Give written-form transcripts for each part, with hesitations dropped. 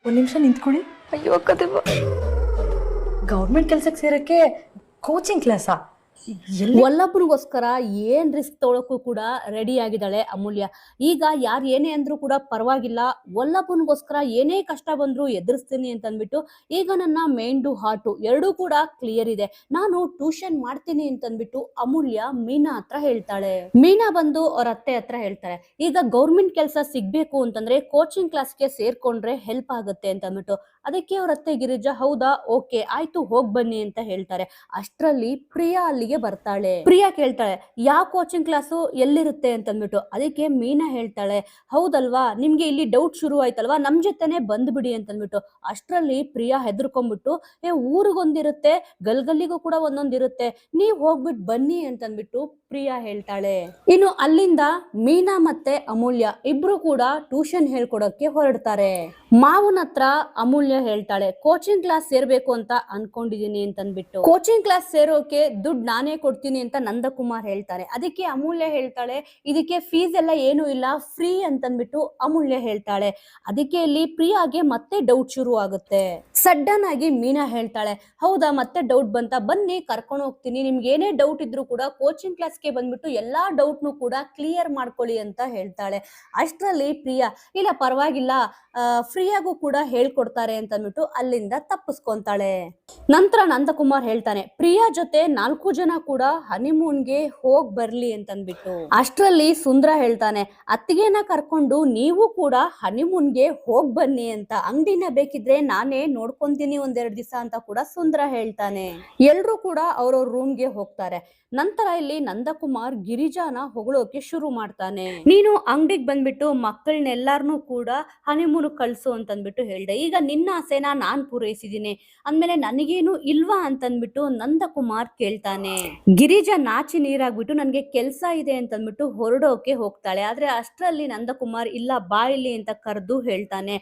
ಒಂದು ನಿಮಿಷ ನಿಂತ್ಕೊಳ್ಳಿ. ಅಯ್ಯೋ ಕದೆವ, ಗೌರ್ಮೆಂಟ್ ಕೆಲ್ಸಕ್ಕೆ ಸೇರಕ್ಕೆ ಕೋಚಿಂಗ್ ಕ್ಲಾಸಾ? ವಲ್ಲಭನಿಗೋಸ್ಕರ ಏನ್ ರಿಸ್ಕ್ ತೊಗೊಳಕ್ಕೂ ಕೂಡ ರೆಡಿ ಆಗಿದ್ದಾಳೆ ಅಮೂಲ್ಯ. ಈಗ ಯಾರು ಏನೇ ಅಂದ್ರೂ ಕೂಡ ಪರವಾಗಿಲ್ಲ, ವಲ್ಲಭನಿಗೋಸ್ಕರ ಏನೇ ಕಷ್ಟ ಬಂದ್ರು ಎದುರಿಸ್ತೀನಿ ಅಂತ ಅಂದ್ಬಿಟ್ಟು ಈಗ ನನ್ನ ಮೈಂಡು ಹಾರ್ಟು ಎರಡೂ ಕೂಡ ಕ್ಲಿಯರ್ ಇದೆ, ನಾನು ಟ್ಯೂಷನ್ ಮಾಡ್ತೀನಿ ಅಂತ ಅಂದ್ಬಿಟ್ಟು ಅಮೂಲ್ಯ ಮೀನಾ ಹತ್ರ ಹೇಳ್ತಾಳೆ. ಮೀನಾ ಬಂದು ಅವ್ರ ಅತ್ತೆ ಹತ್ರ ಹೇಳ್ತಾರೆ, ಈಗ ಗೌರ್ಮೆಂಟ್ ಕೆಲಸ ಸಿಗ್ಬೇಕು ಅಂತಂದ್ರೆ ಕೋಚಿಂಗ್ ಕ್ಲಾಸ್ಗೆ ಸೇರ್ಕೊಂಡ್ರೆ ಹೆಲ್ಪ್ ಆಗುತ್ತೆ ಅಂತ ಅಂದ್ಬಿಟ್ಟು. ಅದಕ್ಕೆ ಅವ್ರ ಅತ್ತೆ ಗಿರಿಜಾ ಹೌದಾ, ಓಕೆ ಆಯ್ತು ಹೋಗ್ ಬನ್ನಿ ಅಂತ ಹೇಳ್ತಾರೆ. ಅಷ್ಟರಲ್ಲಿ ಪ್ರಿಯಾ ಅಲ್ಲಿಗೆ ಬರ್ತಾಳೆ. ಪ್ರಿಯಾ ಕೇಳ್ತಾಳೆ ಯಾವ ಕೋಚಿಂಗ್ ಕ್ಲಾಸು ಎಲ್ಲಿರುತ್ತೆ ಅಂತ ಅಂದ್ಬಿಟ್ಟು. ಅದಕ್ಕೆ ಮೀನಾ ಹೇಳ್ತಾಳೆ, ಹೌದಲ್ವಾ ನಿಮ್ಗೆ ಇಲ್ಲಿ ಡೌಟ್ ಶುರು ಆಯ್ತಲ್ವಾ, ನಮ್ ಜೊತೆನೆ ಬಂದ್ಬಿಡಿ ಅಂತ ಅಂದ್ಬಿಟ್ಟು. ಅಷ್ಟರಲ್ಲಿ ಪ್ರಿಯಾ ಹೆದರ್ಕೊಂಡ್ಬಿಟ್ಟು ಊರಿಗೊಂದಿರುತ್ತೆ, ಗಲ್ಗಲ್ಲಿಗೂ ಕೂಡ ಒಂದೊಂದಿರುತ್ತೆ, ನೀವ್ ಹೋಗ್ಬಿಟ್ಟು ಬನ್ನಿ ಅಂತ ಅಂದ್ಬಿಟ್ಟು ಪ್ರಿಯಾ ಹೇಳ್ತಾಳೆ. ಇನ್ನು ಅಲ್ಲಿಂದ ಮೀನಾ ಮತ್ತೆ ಅಮೂಲ್ಯ ಇಬ್ರು ಕೂಡ ಟ್ಯೂಷನ್ ಹೇಳ್ಕೊಡಕ್ಕೆ ಹೊರಡ್ತಾರೆ. ಮಾವನ ಹತ್ರ ಅಮೂಲ್ಯ ಹೇಳ್ತಾಳೆ, ಕೋಚಿಂಗ್ ಕ್ಲಾಸ್ ಸೇರ್ಬೇಕು ಅಂತ ಅನ್ಕೊಂಡಿದೀನಿ ಅಂತ ಅಂದ್ಬಿಟ್ಟು. ಕೋಚಿಂಗ್ ಕ್ಲಾಸ್ ಸೇರೋಕೆ ದುಡ್ಡು ನಾನೇ ಕೊಡ್ತೀನಿ ಅಂತ ನಂದಕುಮಾರ್ ಹೇಳ್ತಾರೆ. ಅದಕ್ಕೆ ಅಮೂಲ್ಯ ಹೇಳ್ತಾಳೆ, ಇದಕ್ಕೆ ಫೀಸ್ ಎಲ್ಲ ಏನು ಇಲ್ಲ, ಫ್ರೀ ಅಂತಂದ್ಬಿಟ್ಟು ಅಮೂಲ್ಯ ಹೇಳ್ತಾಳೆ. ಅದಕ್ಕೆ ಇಲ್ಲಿ ಪ್ರಿಯಾಗೆ ಮತ್ತೆ ಡೌಟ್ ಶುರು ಆಗುತ್ತೆ. ಸಡನ್ ಆಗಿ ಮೀನಾ ಹೇಳ್ತಾಳೆ, ಹೌದಾ ಮತ್ತೆ ಡೌಟ್ ಬಂತ, ಬನ್ನಿ ಕರ್ಕೊಂಡು ಹೋಗ್ತೀನಿ, ನಿಮ್ಗೆ ಏನೇ ಡೌಟ್ ಇದ್ರು ಕೂಡ ಕೋಚಿಂಗ್ ಕ್ಲಾಸ್ಗೆ ಬಂದ್ಬಿಟ್ಟು ಎಲ್ಲಾ ಡೌಟ್ನು ಕೂಡ ಕ್ಲಿಯರ್ ಮಾಡ್ಕೊಳ್ಳಿ ಅಂತ ಹೇಳ್ತಾಳೆ. ಅಷ್ಟರಲ್ಲಿ ಪ್ರಿಯಾ ಇಲ್ಲ ಪರವಾಗಿಲ್ಲ, ಫ್ರೀಯಾಗೂ ಕೂಡ ಹೇಳ್ಕೊಡ್ತಾರೆ ಅಂತ ಅಂದ್ಬಿಟ್ಟು ಅಲ್ಲಿಂದ ತಪ್ಪಿಸ್ಕೊಂತಾಳೆ. ನಂತರ ನಂದಕುಮಾರ್ ಹೇಳ್ತಾನೆ, ಪ್ರಿಯಾ ಜೊತೆ 4 ಜನ ಕೂಡ ಹನಿಮೂನ್ಗೆ ಹೋಗ್ ಬರ್ಲಿ ಅಂತ ಅಂದ್ಬಿಟ್ಟು. ಅಷ್ಟರಲ್ಲಿ ಸುಂದ್ರ ಹೇಳ್ತಾನೆ, ಅತ್ತಿಗೆನ ಕರ್ಕೊಂಡು ನೀವು ಕೂಡ ಹನಿಮೂನ್ಗೆ ಹೋಗ್ ಬನ್ನಿ ಅಂತ, ಅಂಗಡಿನ ಬೇಕಿದ್ರೆ ನಾನೇ ನೋಡ್ಕೊಂತೀನಿ ಒಂದೆರಡು ದಿವಸ ಅಂತ ಕೂಡ ಸುಂದ್ರ ಹೇಳ್ತಾನೆ. ಎಲ್ರು ಕೂಡ ಅವ್ರವ್ರ ರೂಮ್ಗೆ ಹೋಗ್ತಾರೆ. ನಂತರ ಇಲ್ಲಿ ನಂದಕುಮಾರ್ ಗಿರಿಜಾನ ಹೊಗಳೋಕೆ ಶುರು ಮಾಡ್ತಾನೆ. ನೀನು ಅಂಗಡಿಗೆ ಬಂದ್ಬಿಟ್ಟು ಮಕ್ಕಳನ್ನೆಲ್ಲಾರನು ಕೂಡ ಹನಿಮೂನ್ ಕಳ್ಸು ಅಂತಂದ್ಬಿಟ್ಟು ಹೇಳ್ದೆ, ಈಗ ನಿನ್ನ ಆಸೆನ ನಾನ್ ಪೂರೈಸಿದೀನಿ ಅಂದ್ಮೇಲೆ ನನಗೇನು ಇಲ್ವಾ ಅಂತಂದ್ಬಿಟ್ಟು ನಂದಕುಮಾರ್ ಕೇಳ್ತಾನೆ. ಗಿರಿಜಾ ನಾಚಿ ನೀರಾಗ್ಬಿಟ್ಟು ನನ್ಗೆ ಕೆಲ್ಸ ಇದೆ ಅಂತಂದ್ಬಿಟ್ಟು ಹೊರಡೋಕೆ ಹೋಗ್ತಾಳೆ. ಆದ್ರೆ ಅಷ್ಟರಲ್ಲಿ ನಂದಕುಮಾರ್ ಇಲ್ಲ ಬಾ ಇಲ್ಲಿ ಅಂತ ಕರೆದು ಹೇಳ್ತಾನೆ,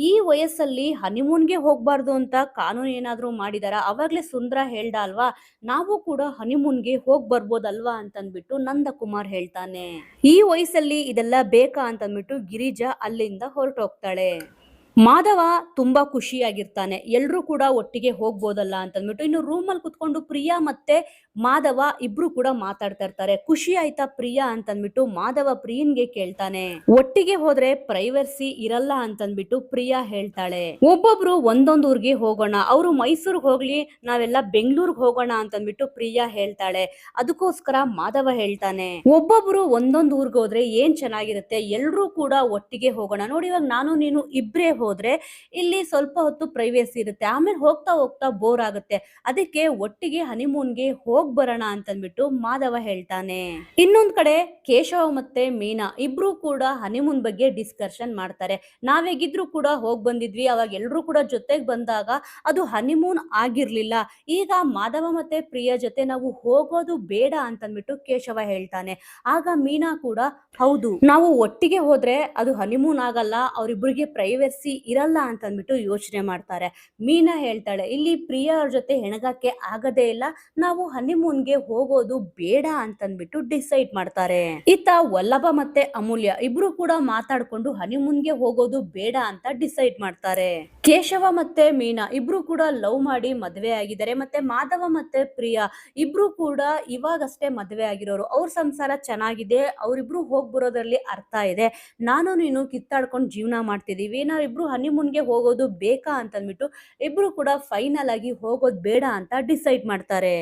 ಈ ವಯಸ್ಸಲ್ಲಿ ಹನಿಮೂನ್ಗೆ ಹೋಗ್ಬಾರ್ದು ಅಂತ ಕಾನೂನು ಏನಾದ್ರೂ ಮಾಡಿದಾರ? ಅವಾಗ್ಲೇ ಸುಂದ್ರ ಹೇಳ್ದ ಅಲ್ವಾ, ನಾವು ಕೂಡ ಹನಿಮೂನ್ಗೆ ಹೋಗ್ ಬರ್ಬೋದಲ್ವಾ ಅಂತಂದ್ಬಿಟ್ಟು ನಂದಕುಮಾರ್ ಹೇಳ್ತಾನೆ. ಈ ವಯಸ್ಸಲ್ಲಿ ಇದೆಲ್ಲ ಬೇಕಾ ಅಂತಂದ್ಬಿಟ್ಟು ಗಿರಿಜಾ ಅಲ್ಲಿಂದ ಹೊರಟೋಗ್ತಾಳೆ. ಮಾಧವ ತುಂಬಾ ಖುಷಿಯಾಗಿರ್ತಾನೆ, ಎಲ್ರು ಕೂಡ ಒಟ್ಟಿಗೆ ಹೋಗ್ಬೋದಲ್ಲ ಅಂತಂದ್ಬಿಟ್ಟು. ಇನ್ನು ರೂಮಲ್ಲಿ ಕುತ್ಕೊಂಡು ಪ್ರಿಯಾ ಮತ್ತೆ ಮಾಧವ ಇಬ್ರು ಕೂಡ ಮಾತಾಡ್ತಾ ಇರ್ತಾರೆ. ಖುಷಿ ಆಯ್ತಾ ಪ್ರಿಯಾ ಅಂತಂದ್ಬಿಟ್ಟು ಮಾಧವ ಪ್ರಿಯನ್ಗೆ ಕೇಳ್ತಾನೆ. ಒಟ್ಟಿಗೆ ಹೋದ್ರೆ ಪ್ರೈವರ್ಸಿ ಇರಲ್ಲ ಅಂತಂದ್ಬಿಟ್ಟು ಪ್ರಿಯಾ ಹೇಳ್ತಾಳೆ. ಒಬ್ಬೊಬ್ರು ಒಂದೊಂದು ಊರ್ಗೆ ಹೋಗೋಣ, ಅವ್ರು ಮೈಸೂರ್ಗೆ ಹೋಗ್ಲಿ, ನಾವೆಲ್ಲ ಬೆಂಗಳೂರಿಗೆ ಹೋಗೋಣ ಅಂತಂದ್ಬಿಟ್ಟು ಪ್ರಿಯಾ ಹೇಳ್ತಾಳೆ. ಅದಕ್ಕೋಸ್ಕರ ಮಾಧವ ಹೇಳ್ತಾನೆ, ಒಬ್ಬೊಬ್ರು ಒಂದೊಂದು ಊರ್ಗೆ ಹೋದ್ರೆ ಏನ್ ಚೆನ್ನಾಗಿರುತ್ತೆ, ಎಲ್ರೂ ಕೂಡ ಒಟ್ಟಿಗೆ ಹೋಗೋಣ. ನೋಡಿ ಇವಾಗ ನಾನು ನೀನು ಇಬ್ರೇ ಹೋದ್ರೆ ಇಲ್ಲಿ ಸ್ವಲ್ಪ ಹೊತ್ತು ಪ್ರೈವೇಸಿ ಇರುತ್ತೆ, ಆಮೇಲೆ ಹೋಗ್ತಾ ಹೋಗ್ತಾ ಬೋರ್ ಆಗುತ್ತೆ, ಅದಕ್ಕೆ ಒಟ್ಟಿಗೆ ಹನಿಮೂನ್ಗೆ ಹೋಗ್ ಬರೋಣ ಅಂತಂದ್ಬಿಟ್ಟು ಮಾಧವ ಹೇಳ್ತಾನೆ. ಇನ್ನೊಂದ್ ಕಡೆ ಕೇಶವ ಮತ್ತೆ ಮೀನಾ ಇಬ್ರು ಕೂಡ ಹನಿಮೂನ್ ಬಗ್ಗೆ ಡಿಸ್ಕಷನ್ ಮಾಡ್ತಾರೆ. ನಾವೇಗಿದ್ರು ಕೂಡ ಹೋಗ್ ಬಂದಿದ್ವಿ, ಅವಾಗ ಎಲ್ರು ಕೂಡ ಜೊತೆಗ್ ಬಂದಾಗ ಅದು ಹನಿಮೂನ್ ಆಗಿರ್ಲಿಲ್ಲ, ಈಗ ಮಾಧವ ಮತ್ತೆ ಪ್ರಿಯಾ ಜೊತೆ ನಾವು ಹೋಗೋದು ಬೇಡ ಅಂತಂದ್ಬಿಟ್ಟು ಕೇಶವ ಹೇಳ್ತಾನೆ. ಆಗ ಮೀನಾ ಕೂಡ ಹೌದು, ನಾವು ಒಟ್ಟಿಗೆ ಹೋದ್ರೆ ಅದು ಹನಿಮೂನ್ ಆಗಲ್ಲ, ಅವ್ರಿಬ್ರಿಗೆ ಪ್ರೈವಸಿ ಇರಲ್ಲ ಅಂತ ಅಂದ್ಬಿಟ್ಟು ಯೋಚನೆ ಮಾಡ್ತಾರೆ. ಮೀನಾ ಹೇಳ್ತಾಳೆ, ಇಲ್ಲಿ ಪ್ರಿಯಾ ಅವ್ರ ಜೊತೆ ಹೆಣಗಕ್ಕೆ ಆಗದೇ ಇಲ್ಲ, ನಾವು ಹನಿಮೂನ್ಗೆ ಹೋಗೋದು ಬೇಡ ಅಂತಂದ್ಬಿಟ್ಟು ಡಿಸೈಡ್ ಮಾಡ್ತಾರೆ. ಇತ್ತ ವಲ್ಲಭ ಮತ್ತೆ ಅಮೂಲ್ಯ ಇಬ್ರು ಕೂಡ ಮಾತಾಡ್ಕೊಂಡು ಹನಿಮೂನ್ಗೆ ಹೋಗೋದು ಬೇಡ ಅಂತ ಡಿಸೈಡ್ ಮಾಡ್ತಾರೆ. ಕೇಶವ ಮತ್ತೆ ಮೀನಾ ಇಬ್ರು ಕೂಡ ಲವ್ ಮಾಡಿ ಮದ್ವೆ ಆಗಿದ್ದಾರೆ. ಮತ್ತೆ ಮಾಧವ ಮತ್ತೆ ಪ್ರಿಯಾ ಇಬ್ರು ಕೂಡ ಇವಾಗಷ್ಟೇ ಮದ್ವೆ ಆಗಿರೋರು, ಅವ್ರ ಸಂಸಾರ ಚೆನ್ನಾಗಿದೆ, ಅವ್ರಿಬ್ರು ಹೋಗ್ ಬರೋದ್ರಲ್ಲಿ ಅರ್ಥ ಇದೆ. ನಾನು ನೀನು ಕಿತ್ತಾಡ್ಕೊಂಡು ಜೀವನ ಮಾಡ್ತಿದೀವಿ, ನಾವಿಬ್ರು ಹನಿಮೂನ್ಗೆ ಹೋಗೋದು ಬೇಕಾ ಅಂತಂದ್ಬಿಟ್ಟು ಇಬ್ರು ಕೂಡ ಫೈನಲ್ ಆಗಿ ಹೋಗೋದು ಬೇಡ ಅಂತ ಡಿಸೈಡ್ ಮಾಡ್ತಾರೆ.